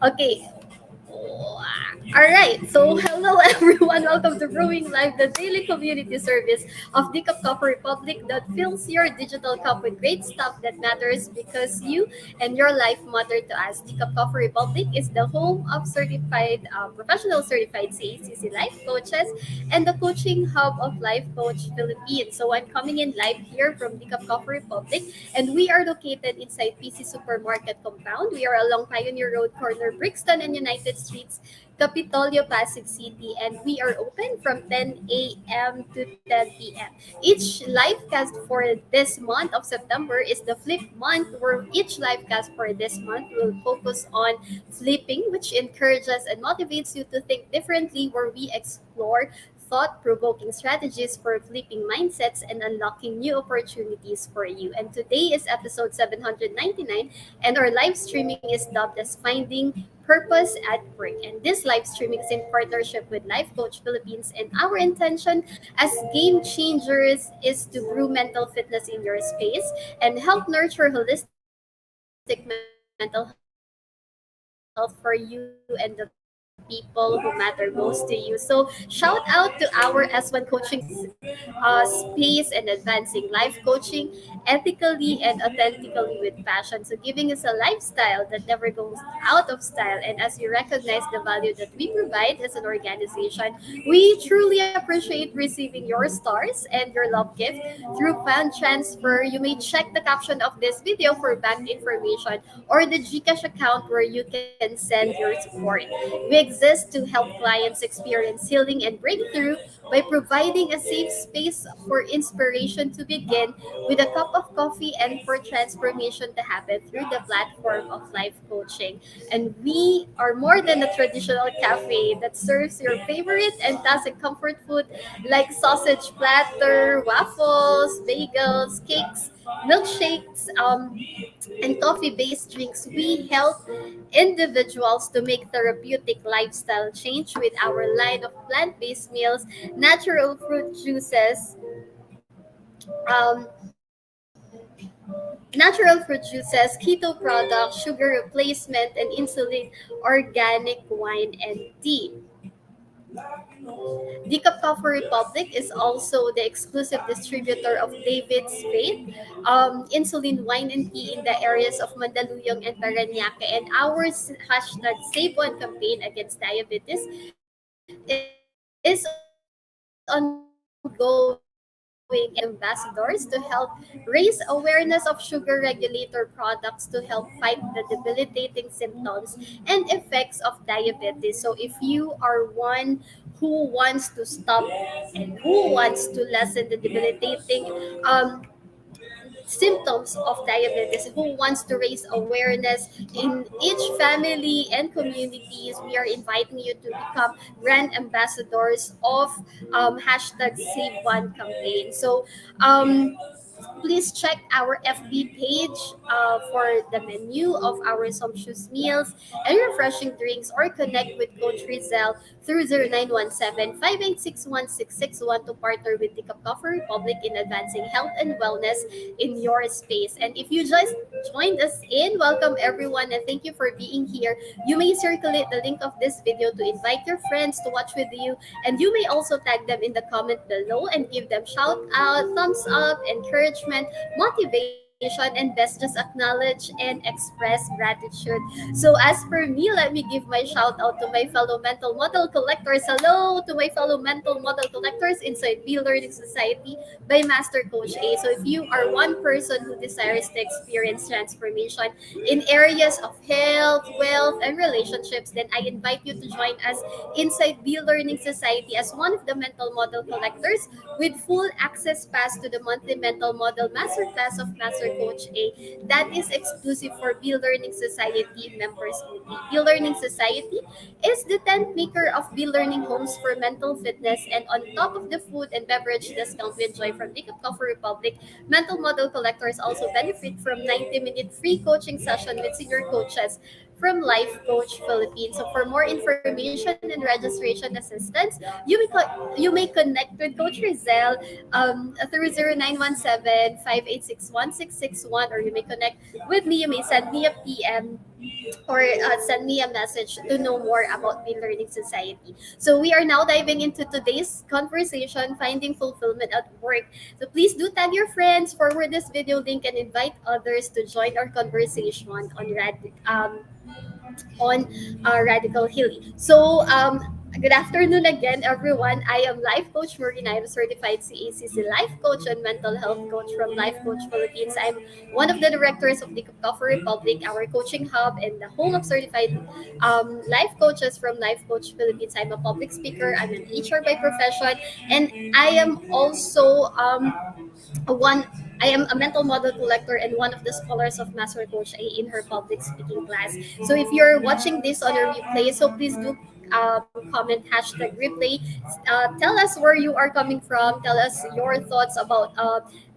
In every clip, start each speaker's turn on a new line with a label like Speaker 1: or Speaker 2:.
Speaker 1: Okay. All right. So, hello everyone. Welcome to Brewing Live, the daily community service of the Coffee Republic that fills your digital cup with great stuff that matters because you and your life matter to us. The Coffee Republic is the home of certified, professional certified CACC life coaches and the coaching hub of Life Coach Philippines. So, I'm coming in live here from the Coffee Republic, and we are located inside PC Supermarket compound. We are along Pioneer Road, corner Brixton and United Streets, Capitolio, Pasig City, and we are open from 10 a.m. to 10 p.m. Each live cast for this month of September is the Flip Month, where each live cast for this month will focus on flipping, which encourages and motivates you to think differently, where we explore thought provoking strategies for flipping mindsets and unlocking new opportunities for you. And today is episode 799, and our live streaming is dubbed as Finding Purpose at Work. And this live streaming is in partnership with Life Coach Philippines. And our intention as game changers is to brew mental fitness in your space and help nurture holistic mental health for you and the people who matter most to you. So, shout out to our S1 Coaching space and advancing life coaching ethically and authentically with passion. So, giving us a lifestyle that never goes out of style. And as you recognize the value that we provide as an organization, we truly appreciate receiving your stars and your love gift through fan transfer. You may check the caption of this video for bank information or the GCash account where you can send your support. We exist to help clients experience healing and breakthrough by providing a safe space for inspiration to begin with a cup of coffee and for transformation to happen through the platform of life coaching. And we are more than a traditional cafe that serves your favorite and classic comfort food like sausage platter, waffles, bagels, cakes, milkshakes, and coffee-based drinks. We help individuals to make therapeutic lifestyle change with our line of plant-based meals, natural fruit juices, um, keto products, sugar replacement, and insulin, organic wine, and tea. Decaf Coffee Republic is also the exclusive distributor of David's Faith, insulin wine and tea in the areas of Mandaluyong and Parañaque. And our hashtag Save One campaign against diabetes is ongoing, and we are inviting ambassadors to help raise awareness of sugar regulator products to help fight the debilitating symptoms and effects of diabetes. So if you are one who wants to stop and who wants to lessen the debilitating symptoms of diabetes, who wants to raise awareness in each family and communities, we are inviting you to become brand ambassadors of hashtag Save One campaign. So please check our FB page for the menu of our sumptuous meals and refreshing drinks, or connect with Coach Rezzhel through 0917-586-1661 to partner with the Coffee Republic in advancing health and wellness in your space. And if you just joined us in, welcome everyone and thank you for being here. You may circulate the link of this video to invite your friends to watch with you, and you may also tag them in the comment below and give them shout out, thumbs up, encouragement, motivation, and best just acknowledge and express gratitude. So as for me, let me give my shout out to my fellow mental model collectors. Hello to my fellow mental model collectors inside B Learning Society by Master Coach A. So if you are one person who desires to experience transformation in areas of health, wealth, and relationships, then I invite you to join us inside B Learning Society as one of the mental model collectors with full access pass to the monthly mental model masterclass of Master Coach A. That is exclusive for B Learning Society members only. B Learning Society is the tent maker of B Learning Homes for Mental Fitness, and on top of the food and beverage discount we enjoy from Decaf Coffee Republic, mental model collectors also benefit from 90-minute free coaching session with senior coaches from Life Coach Philippines. So for more information and registration assistance, you may connect with Coach Rezzhel through 0917-586-1661, or you may connect with me. You may send me a PM or send me a message to know more about the Learning Society. So we are now diving into today's conversation, finding fulfillment at work. So please do tag your friends, forward this video link, and invite others to join our conversation on Radical Healing. So, good afternoon again, everyone. I am Life Coach Maureen. I am a certified CACC Life Coach and Mental Health Coach from Life Coach Philippines. I'm one of the directors of the Coffee Republic, our coaching hub, and the home of certified life coaches from Life Coach Philippines. I'm a public speaker. I'm an HR by profession, and I am also one I am a mental model collector and one of the scholars of Master Coach A in her public speaking class. So if you're watching this on a replay, so please do comment hashtag replay. Tell us where you are coming from. Tell us your thoughts about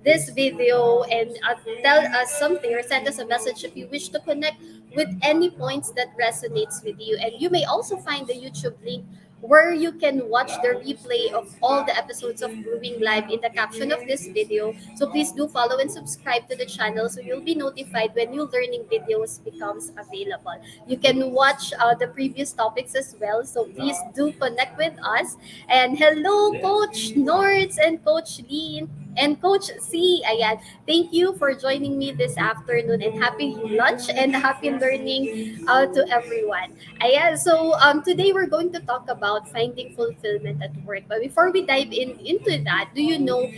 Speaker 1: this video, and tell us something or send us a message if you wish to connect with any points that resonates with you. And you may also find the YouTube link where you can watch the replay of all the episodes of Brewing Live in the caption of this video. So please do follow and subscribe to the channel so you'll be notified when new learning videos becomes available. You can watch the previous topics as well. So please do connect with us. And hello, Coach Nords and Coach Lean and Coach C. Ayan. Thank you for joining me this afternoon, and happy lunch and happy learning to everyone. Ayan, so today we're going to talk about finding fulfillment at work. But before we dive into that, do you know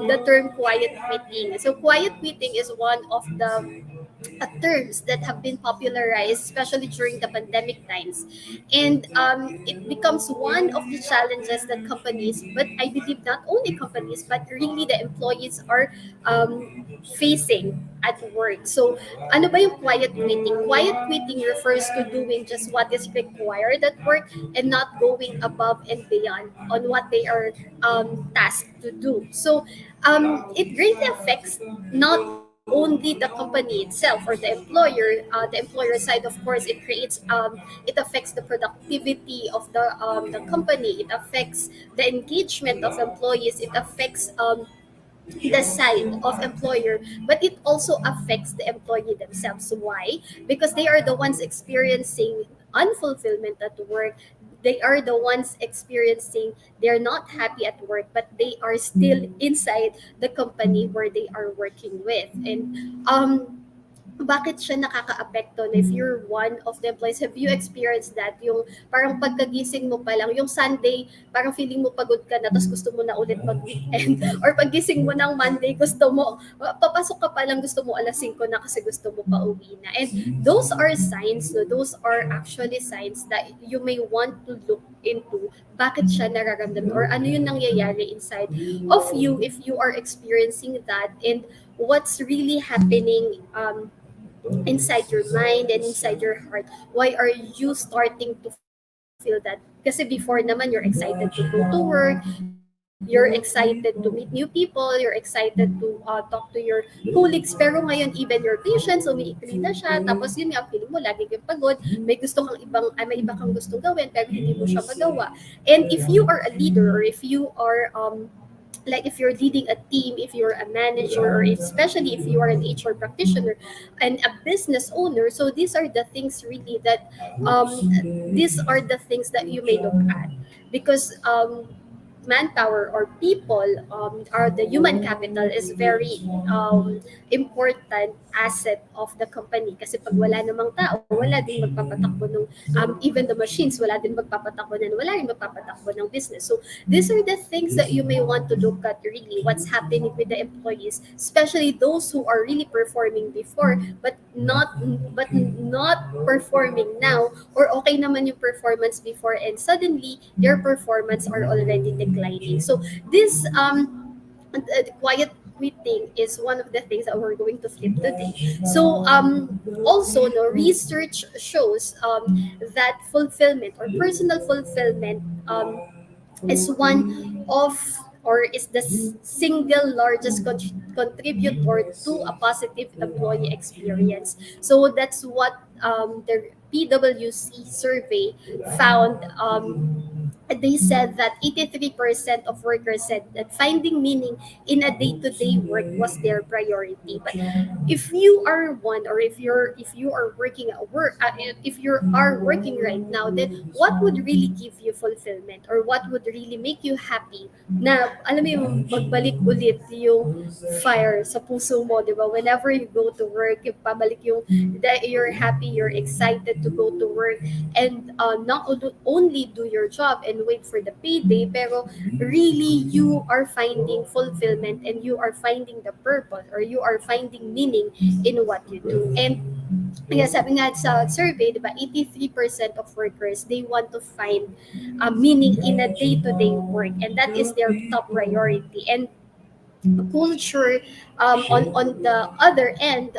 Speaker 1: the term quiet quitting? So quiet quitting is one of the terms that have been popularized, especially during the pandemic times. And it becomes one of the challenges that companies, but I believe not only companies, but really the employees are facing at work. So, ano ba yung quiet quitting? Quiet quitting refers to doing just what is required at work and not going above and beyond on what they are tasked to do. So, it greatly affects not only the company itself or the employer side. Of course, it affects the productivity of the company. It affects the engagement of employees. It affects the side of employer, but it also affects the employee themselves. Why? Because they are the ones experiencing unfulfillment at work. They are the ones experiencing they're not happy at work, but they are still inside the company where they are working with. And bakit siya nakakaapekto na if you're one of the employees? Have you experienced that? Yung parang pagkagising mo pa lang, yung Sunday, parang feeling mo pagod ka na, tapos gusto mo na ulit mag-weekend. Or paggising mo ng Monday, gusto mo, papasok ka pa lang, gusto mo alas 5 na kasi gusto mo pa uwi na. And those are signs, no? Those are actually signs that you may want to look into bakit siya nararamdaman or ano yung nangyayari inside of you if you are experiencing that, and what's really happening inside your mind and inside your heart. Why are you starting to feel that? Kasi before naman, you're excited to go to work, you're excited to meet new people, you're excited to talk to your colleagues, pero ngayon even your patients, umiikli na siya, tapos yun nga, feeling mo lagi kang pagod, may iba kang gustong gawin, pero hindi mo siya magawa. And if you are a leader, or if you are like if you're leading a team, if you're a manager, or especially if you are an HR practitioner and a business owner, so these are the things really that these are the things that you may look at, because manpower or people are the human capital is very important asset of the company, kasi pag wala namang tao, wala din magpapatakbo ng even the machines, wala din magpapatakbo ng wala rin magpapatakbo ng business. So these are the things that you may want to look at, really what's happening with the employees, especially those who are really performing before but not performing now, or okay naman yung performance before and suddenly their performance are already declining. So this quiet quitting is one of the things that we're going to flip today. So also, no, research shows that fulfillment or personal fulfillment is one of or is the single largest contributor to a positive employee experience. So that's what PwC survey found, they said that 83% of workers said that finding meaning in a day-to-day work was their priority. But if you are one, or if you are working at work, if you are working right now, then what would really give you fulfillment, or what would really make you happy, na alam mo yung magbalik ulit yung fire sa puso mo, di ba? Whenever you go to work, yung pabalik yung that you're happy, you're excited to go to work, and not only do your job and wait for the payday, pero really you are finding fulfillment, and you are finding the purpose, or you are finding meaning in what you do. And kaya sabi nga sa survey, di ba, 83% of workers, they want to find meaning in a day-to-day work, and that is their top priority. And culture, on the other end,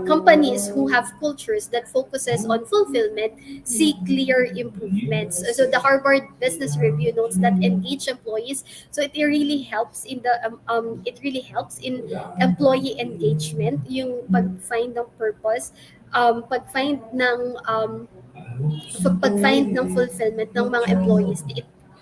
Speaker 1: companies who have cultures that focuses on fulfillment see clear improvements. So the Harvard Business Review notes that engaged employees, so it really helps in the it really helps in employee engagement, yung pag-find ng purpose, pag-find ng pag-find ng fulfillment ng mga employees.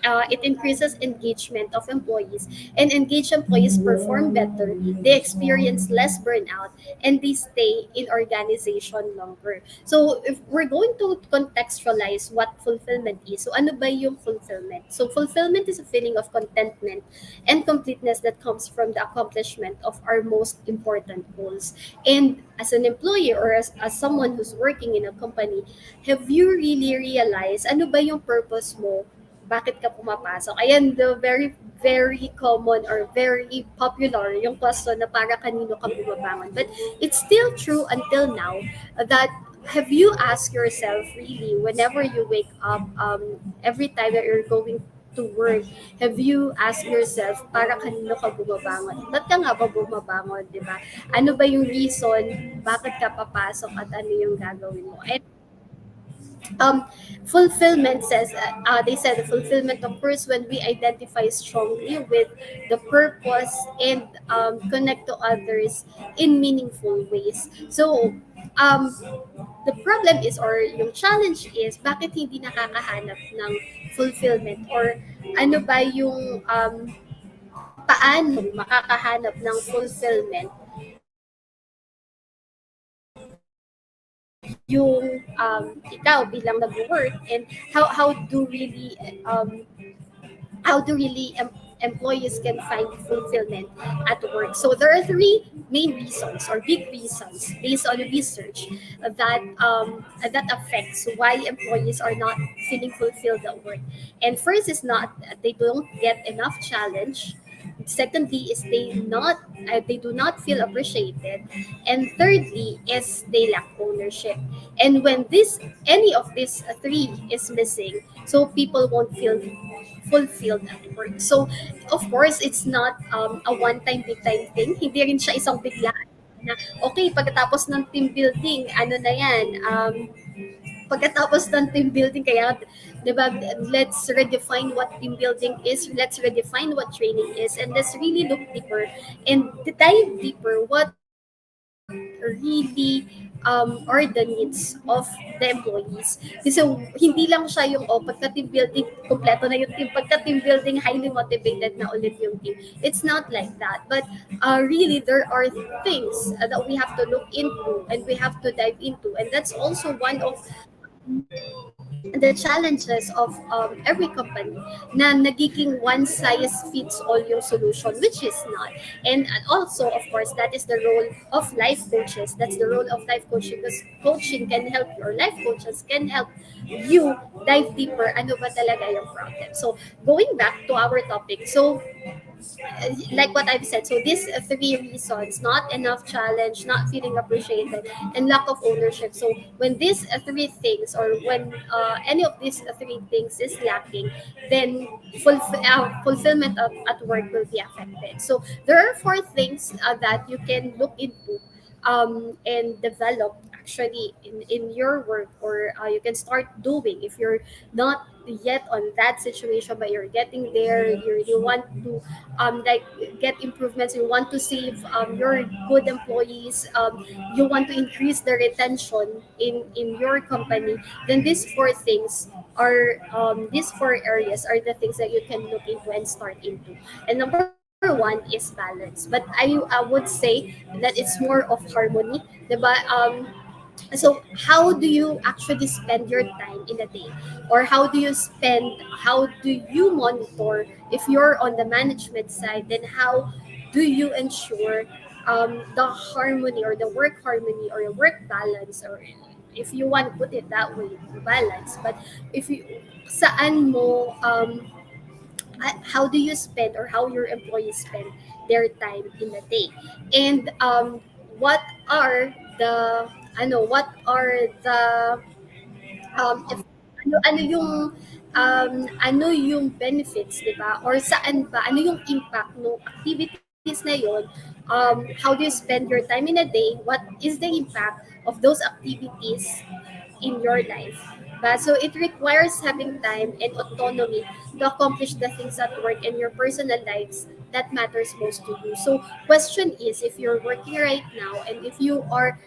Speaker 1: It increases engagement of employees, and engaged employees perform better, they experience less burnout, and they stay in organization longer. So if we're going to contextualize what fulfillment is, so ano ba yung fulfillment? So fulfillment is a feeling of contentment and completeness that comes from the accomplishment of our most important goals. And as an employee, or as someone who's working in a company, have you really realized ano ba yung purpose mo? Bakit ka pumapasok? Ayan, the very, very common or very popular yung question na para kanino ka bumabangon. But it's still true until now that have you asked yourself really, whenever you wake up, every time that you're going to work, have you asked yourself, para kanino ka bumabangon? Ba't ka nga ba bumabangon, di ba? Ano ba yung reason, bakit ka papasok, at ano yung gagawin mo? And um, fulfillment says, they said the fulfillment occurs when we identify strongly with the purpose, and connect to others in meaningful ways. So the problem is, or yung challenge is, bakit hindi nakakahanap ng fulfillment, or ano ba yung paano makakahanap ng fulfillment yung ikaw bilang nag-work, and how do really employees can find fulfillment at work. So there are three main reasons, or big reasons, based on research, that affects why employees are not feeling fulfilled at work. And first is not they don't get enough challenge. Secondly is they do not feel appreciated, and thirdly is they lack ownership. And when this any of these three is missing, so people won't feel fulfilled at work. So of course it's not a one time big time thing, hindi rin siya isang biglaan na okay pagkatapos ng team building, ano na yan, pagkatapos ng team building, kaya, di ba, let's redefine what team building is, let's redefine what training is, and let's really look deeper and dive deeper what really are the needs of the employees. Kasi hindi lang siya yung, pagka team building, kompleto na yung team. Pagka team building, highly motivated na ulit yung team. It's not like that. But really, there are things that we have to look into, and we have to dive into. And that's also one of the challenges of every company, na nagiging one size fits all yung solution, which is not. And also, of course, that is the role of life coaches. That's the role of life coaching, because coaching can help you, or life coaches can help you dive deeper, ano ba talaga yung problem. So, going back to our topic. So, like what I've said, so these three reasons, not enough challenge, not feeling appreciated, and lack of ownership. So when these three things, or when any of these three things is lacking, then fulfillment at work will be affected. So there are four things that you can look into and develop actually in your work, or you can start doing if you're not yet on that situation, but you're getting there. You want to like get improvements, you want to save your good employees, you want to increase the retention in your company, then these four things are these four areas are the things that you can look into and start into. And number one is balance, but I would say that it's more of harmony, diba? So how do you actually spend your time in a day, or how do you monitor if you're on the management side, then how do you ensure the harmony, or the work harmony, or the work balance, or if you want to put it that way, balance. But if you saan mo how do you spend, or how your employees spend their time in a day, and what are the what are the if ano yung benefits, 'di ba? Or saan ba, ano yung impact ng activities na yon? How do you spend your time in a day? What is the impact of those activities in your life? But so it requires having time and autonomy to accomplish the things at work and your personal lives that matters most to you. So question is, if you're working right now, and if you are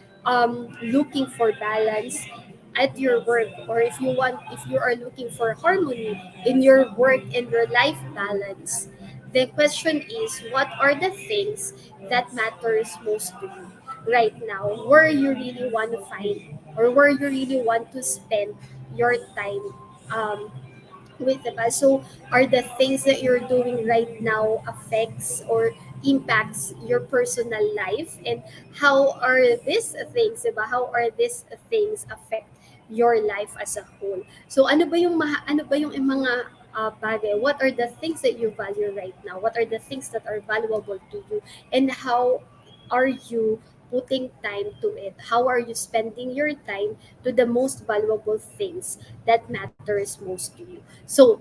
Speaker 1: looking for balance at your work, or if you are looking for harmony in your work and your life balance, the question is, what are the things that matters most to you right now, where you really want to find, or where you really want to spend your time with them. So are the things that you're doing right now affects or impacts your personal life, and how are these things, diba? How are these things affect your life as a whole? So ano ba yung mga bagay, what are the things that you value right now, what are the things that are valuable to you, and how are you putting time to it, how are you spending your time to the most valuable things that matters most to you. So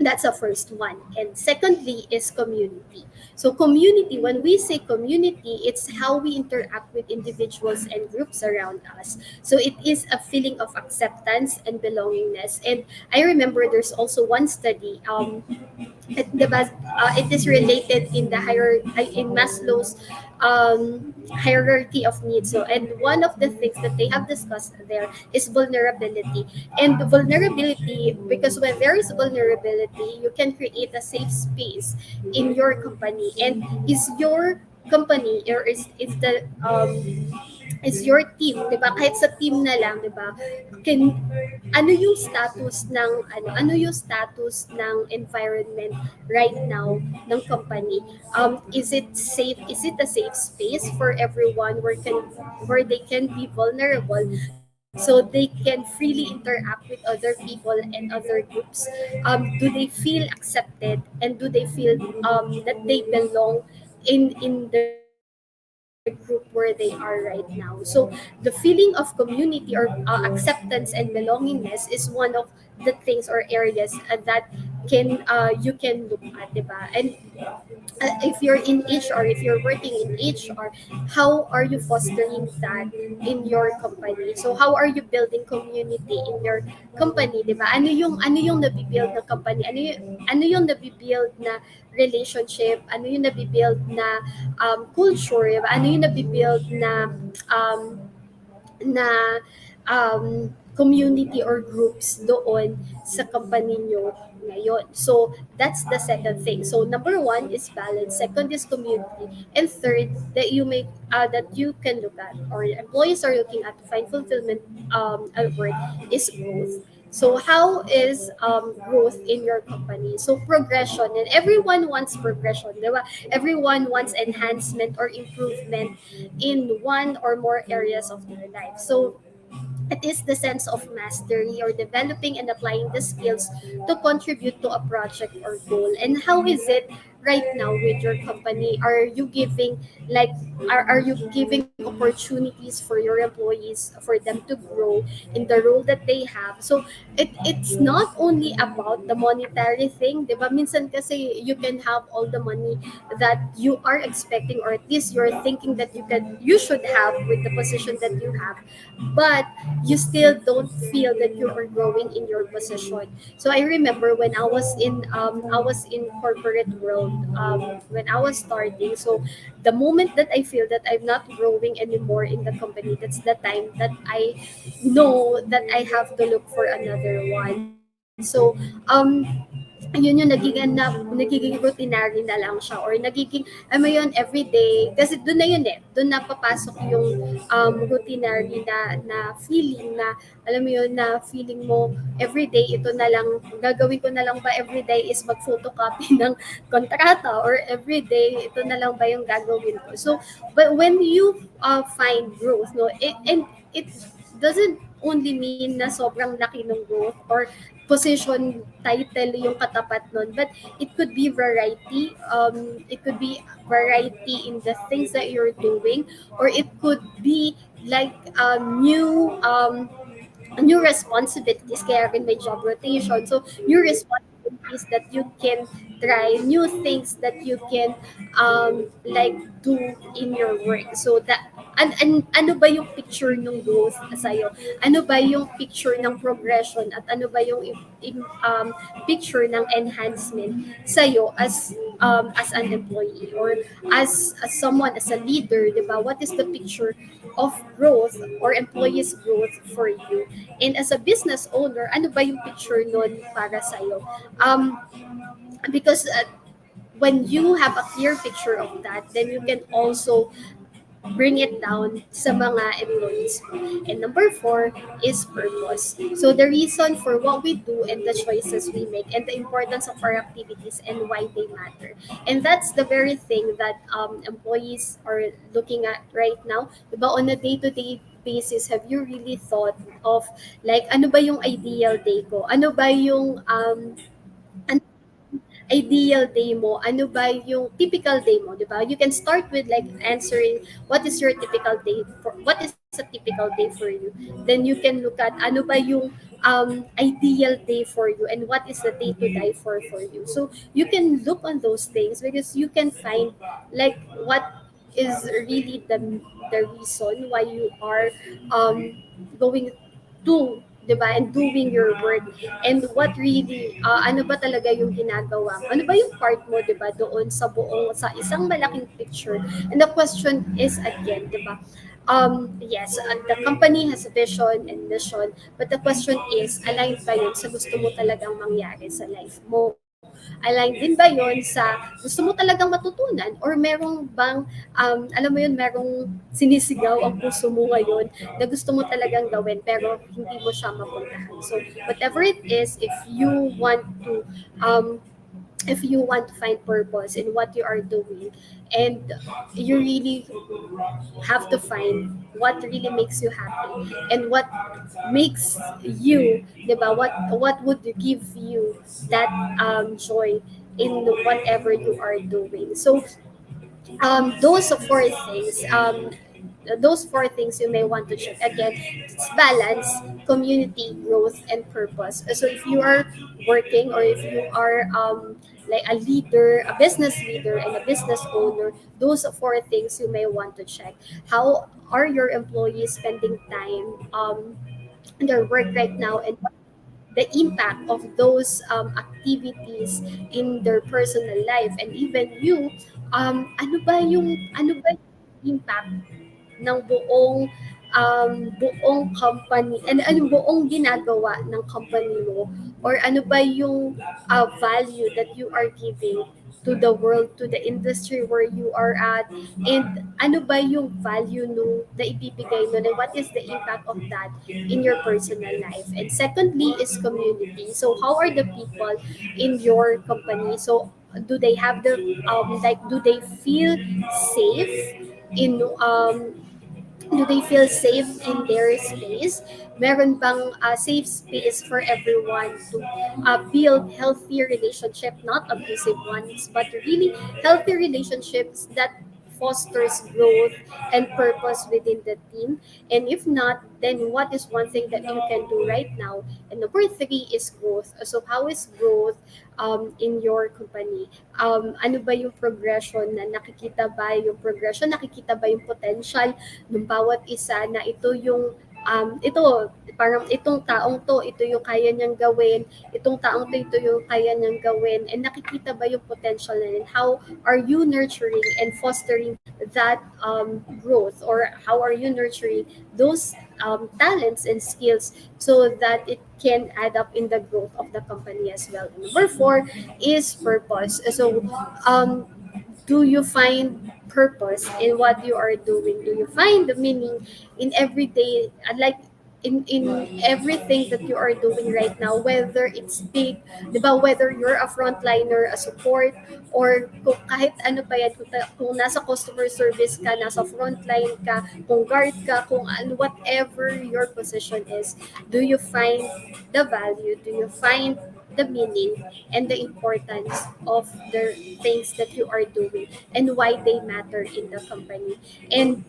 Speaker 1: that's the first one. And secondly is community. So community, when we say community, it's how we interact with individuals and groups around us. So it is a feeling of acceptance and belongingness. And I remember there's also one study, it is related in the in Maslow's hierarchy of needs. So, and one of the things that they have discussed there is vulnerability. And vulnerability, because when there is vulnerability, you can create a safe space in your company. And is your company, or is the is your team, 'di ba? Kahit sa team na lang, 'di ba? Can ano yung status ng ano yung status ng environment right now ng company? Is it safe? Is it a safe space for everyone where they can be vulnerable, so they can freely interact with other people and other groups? Do they feel accepted, and do they feel that they belong in the group where they are right now? So the feeling of community, or acceptance and belongingness, is one of the things or areas that you can look at, diba? And if you're in HR, if you're working in HR, how are you fostering that in your company? So how are you building community in your company, 'di ba? Ano yung nabibuild na company? Ano yung nabibuild na relationship? Ano yung nabibuild na culture, 'di ba? Ano yung nabibuild um, na community or groups doon sa company nyo ngayon. So, that's the second thing. So, number one is balance. Second is community. And third, that you can look at, or employees are looking at to find fulfillment at work, is growth. So, how is growth in your company? So, progression. And everyone wants progression, di ba? Everyone wants enhancement or improvement in one or more areas of their life. So, it is the sense of mastery, or developing and applying the skills to contribute to a project or goal. And how is it right now with your company? Are you giving like are you giving opportunities for your employees for them to grow in the role that they have? So it's not only about the monetary thing, 'di ba? Minsan kasi you can have all the money that you are expecting, or at least you're thinking that you should have with the position that you have, but you still don't feel that you are growing in your position. So I remember when I was in corporate world, when I was starting. So the moment that I feel that I'm not growing anymore in the company, that's the time that I know that I have to look for another one. So yun yung nagiging routinary na lang siya, or nagiging alam mo yun everyday, kasi doon na yun doon na papasok yung routinary na feeling, na alam mo yun, na feeling mo everyday ito na lang gagawin ko, na lang ba everyday is mag-photocopy ng kontrata, or everyday ito na lang ba yung gagawin ko. So but when you find growth, no, and it doesn't only mean na sobrang laki ng growth or position title yung katapat nun, but it could be variety. It could be variety in the things that you're doing, or it could be like new responsibilities, kaya rin may job rotation. So new responsibilities that you can try, new things that you can like do in your work. So that ano ba yung picture ng growth sa'yo? Ano ba yung picture ng progression, at ano ba yung picture ng enhancement sa'yo as an employee, or as someone, as a leader, di ba? What is the picture of growth or employees growth for you? And as a business owner, ano ba yung picture nun para sa'yo? Because when you have a clear picture of that, then you can also bring it down sa mga employees mo. And number four is purpose. So the reason for what we do and the choices we make, and the importance of our activities and why they matter. And that's the very thing that employees are looking at right now. Diba, on a day-to-day basis, have you really thought of like ano ba yung ideal day ko? Ano ba yung ideal day mo, ano ba yung typical day mo, 'di ba? You can start with like answering what is your typical day for what is a typical day for you. Then you can look at ano ba yung ideal day for you, and what is the day to die for you. So you can look on those things, because you can find like what is really the reason why you are going to, 'di ba, and doing your work, and what really ano ba talaga yung ginagawa mo, ano ba yung part mo, 'di ba, doon sa isang malaking picture. And the question is again, 'di ba, yes, the company has a vision and mission, but the question is, aligned ba yun sa gusto mo talagang mangyari sa life mo? Aligned din ba yun sa gusto mo talagang matutunan, or merong bang alam mo yun, merong sinisigaw ang puso mo ngayon na gusto mo talagang gawin pero hindi mo siya mapuntahan. So whatever it is, um, if you want to find purpose in what you are doing, and you really have to find what really makes you happy, and what makes you, diba, what would give you that joy in whatever you are doing. So those four things you may want to check again. It's balance, community, growth, and purpose. So if you are working, or if you are like a leader, a business leader, and a business owner, those four things you may want to check. How are your employees spending time in their work right now, and the impact of those activities in their personal life, and even you, ano ba yung impact ng buong company, and ano buong ginagawa ng company mo, or ano ba yung value that you are giving to the world, to the industry where you are at, and ano ba yung value no na ibibigay no, and what is the impact of that in your personal life. And secondly is community. So how are the people in your company? So do they have the like do they feel safe in Do they feel safe in their space? Meron bang safe space for everyone to build healthy relationship, not abusive ones, but really healthy relationships that fosters growth and purpose within the team? And if not, then what is one thing that you can do right now? And number three is growth. So how is growth in your company? Ano ba yung progression na nakikita ba yung progression, nakikita ba yung potential ng bawat isa na ito parang itong taong to, ito yung kaya niyang gawin, itong taong to, ito yung kaya niyang gawin, and nakikita ba yung potential na yun? How are you nurturing and fostering that growth, or how are you nurturing those talents and skills so that it can add up in the growth of the company as well. Number four is purpose. So um, do you find purpose in what you are doing? Do you find the meaning in everyday, like in everything that you are doing right now, whether it's big, di ba, whether you're a frontliner, a support, or kung kahit ano pa yan, kung nasa customer service ka, nasa frontline ka, kung guard ka, kung ano, whatever your position is, do you find the value, do you find the meaning and the importance of the things that you are doing and why they matter in the company? And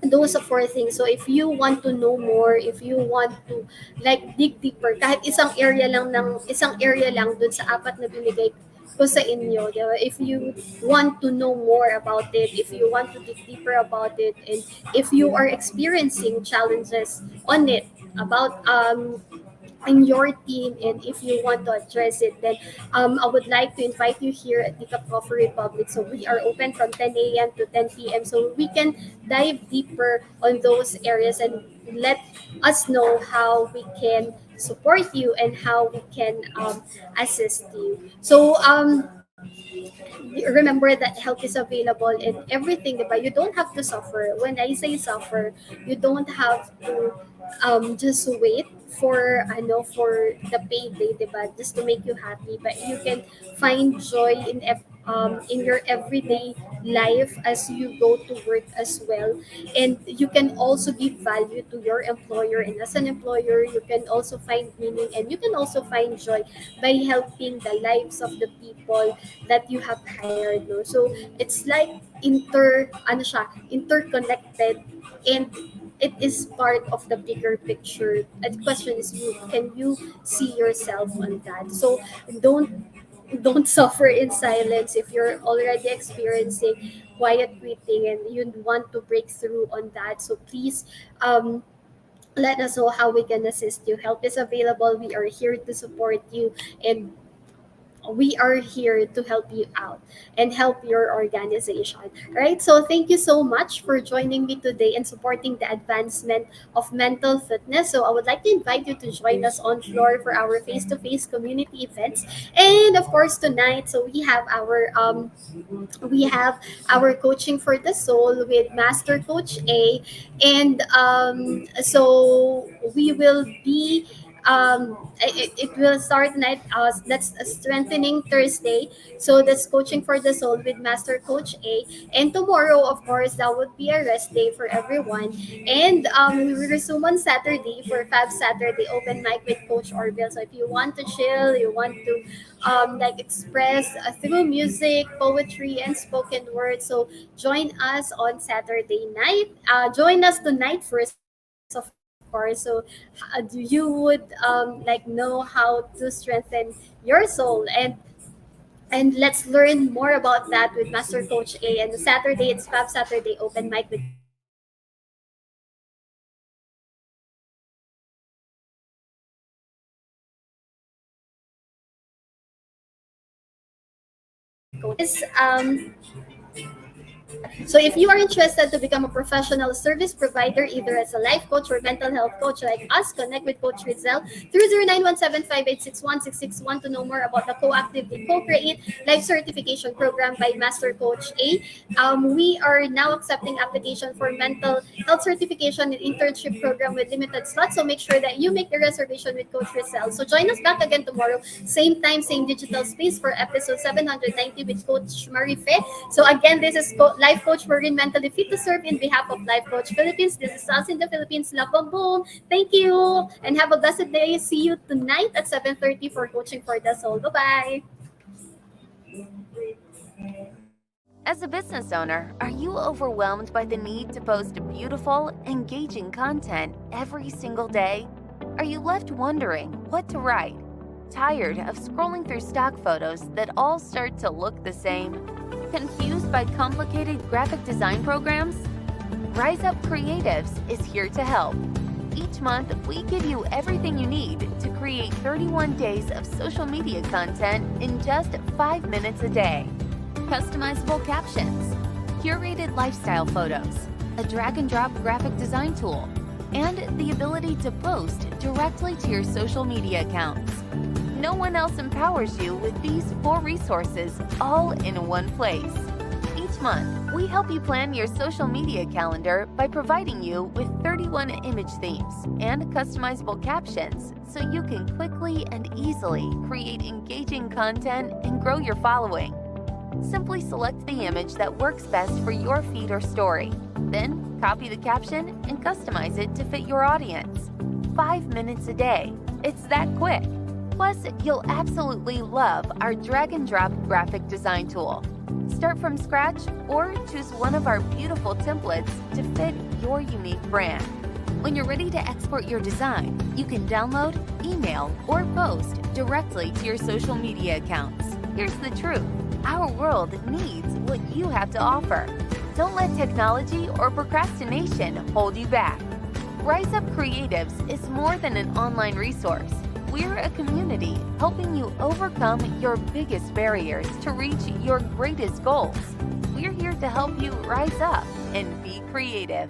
Speaker 1: those are four things. So if you want to know more, if you want to like dig deeper, kahit isang area lang dun sa apat na binigay ko sa inyo, di ba? If you want to know more about it, if you want to dig deeper about it, and if you are experiencing challenges on it about in your team, and if you want to address it, then I would like to invite you here at the Cup Coffee Republic. So we are open from 10 a.m. to 10 p.m. So we can dive deeper on those areas and let us know how we can support you and how we can assist you. So remember that help is available in everything, diba? You don't have to suffer. When I say suffer, you don't have to just wait for for the payday, diba? Just to make you happy, but you can find joy in your everyday life as you go to work as well. And you can also give value to your employer, and as an employer you can also find meaning and you can also find joy by helping the lives of the people that you have hired, no? So it's like interconnected, and it is part of the bigger picture. And the question is, can you see yourself on that? So don't suffer in silence if you're already experiencing quiet quitting and you want to break through on that. So please let us know how we can assist you. Help is available. We are here to support you, and we are here to help you out and help your organization. Right? So thank you so much for joining me today and supporting the advancement of mental fitness. So I would like to invite you to join us on floor for our face-to-face community events. And of course tonight, so we have our coaching for the soul with Master Coach A, and so we will be it will start tonight. That's a strengthening Thursday. So that's coaching for the soul with Master Coach A. And tomorrow, of course, that would be a rest day for everyone. And we will resume on Saturday for Fab Saturday open mic with Coach Orville. So if you want to chill, you want to like express through music, poetry, and spoken word, so join us on Saturday night. Join us tonight first, of course. So you would like know how to strengthen your soul, and let's learn more about that with Master Coach A. And Saturday, it's Fab Saturday open mic with Coach Orville. So is So if you are interested to become a professional service provider, either as a life coach or mental health coach like us, connect with Coach Rezzhel through 0917586161 to know more about the Co-Actively Co-Create Life Certification Program by Master Coach A. We are now accepting application for mental health certification and internship program with limited slots. So make sure that you make the reservation with Coach Rezzhel. So join us back again tomorrow, same time, same digital space for episode 790 with Coach Marife. So again, this is Life Coach Maureen, mentally fit to serve in behalf of Life Coach Philippines. This is us in the Philippines. Love boom boom. Thank you and have a blessed day. See you tonight at 7:30 for Coaching for the Soul. Bye-bye.
Speaker 2: As a business owner, are you overwhelmed by the need to post beautiful, engaging content every single day? Are you left wondering what to write? Tired of scrolling through stock photos that all start to look the same? Confused by complicated graphic design programs? Rise Up Creatives is here to help. Each month, we give you everything you need to create 31 days of social media content in just 5 minutes a day. Customizable captions, curated lifestyle photos, a drag-and-drop graphic design tool, and the ability to post directly to your social media accounts. No one else empowers you with these 4 resources all in one place. Each month, we help you plan your social media calendar by providing you with 31 image themes and customizable captions so you can quickly and easily create engaging content and grow your following. Simply select the image that works best for your feed or story. Then, copy the caption and customize it to fit your audience. 5 minutes a day. It's that quick. Plus, you'll absolutely love our drag-and-drop graphic design tool. Start from scratch or choose one of our beautiful templates to fit your unique brand. When you're ready to export your design, you can download, email, or post directly to your social media accounts. Here's the truth. Our world needs what you have to offer. Don't let technology or procrastination hold you back. Rise Up Creatives is more than an online resource. We're a community helping you overcome your biggest barriers to reach your greatest goals. We're here to help you rise up and be creative.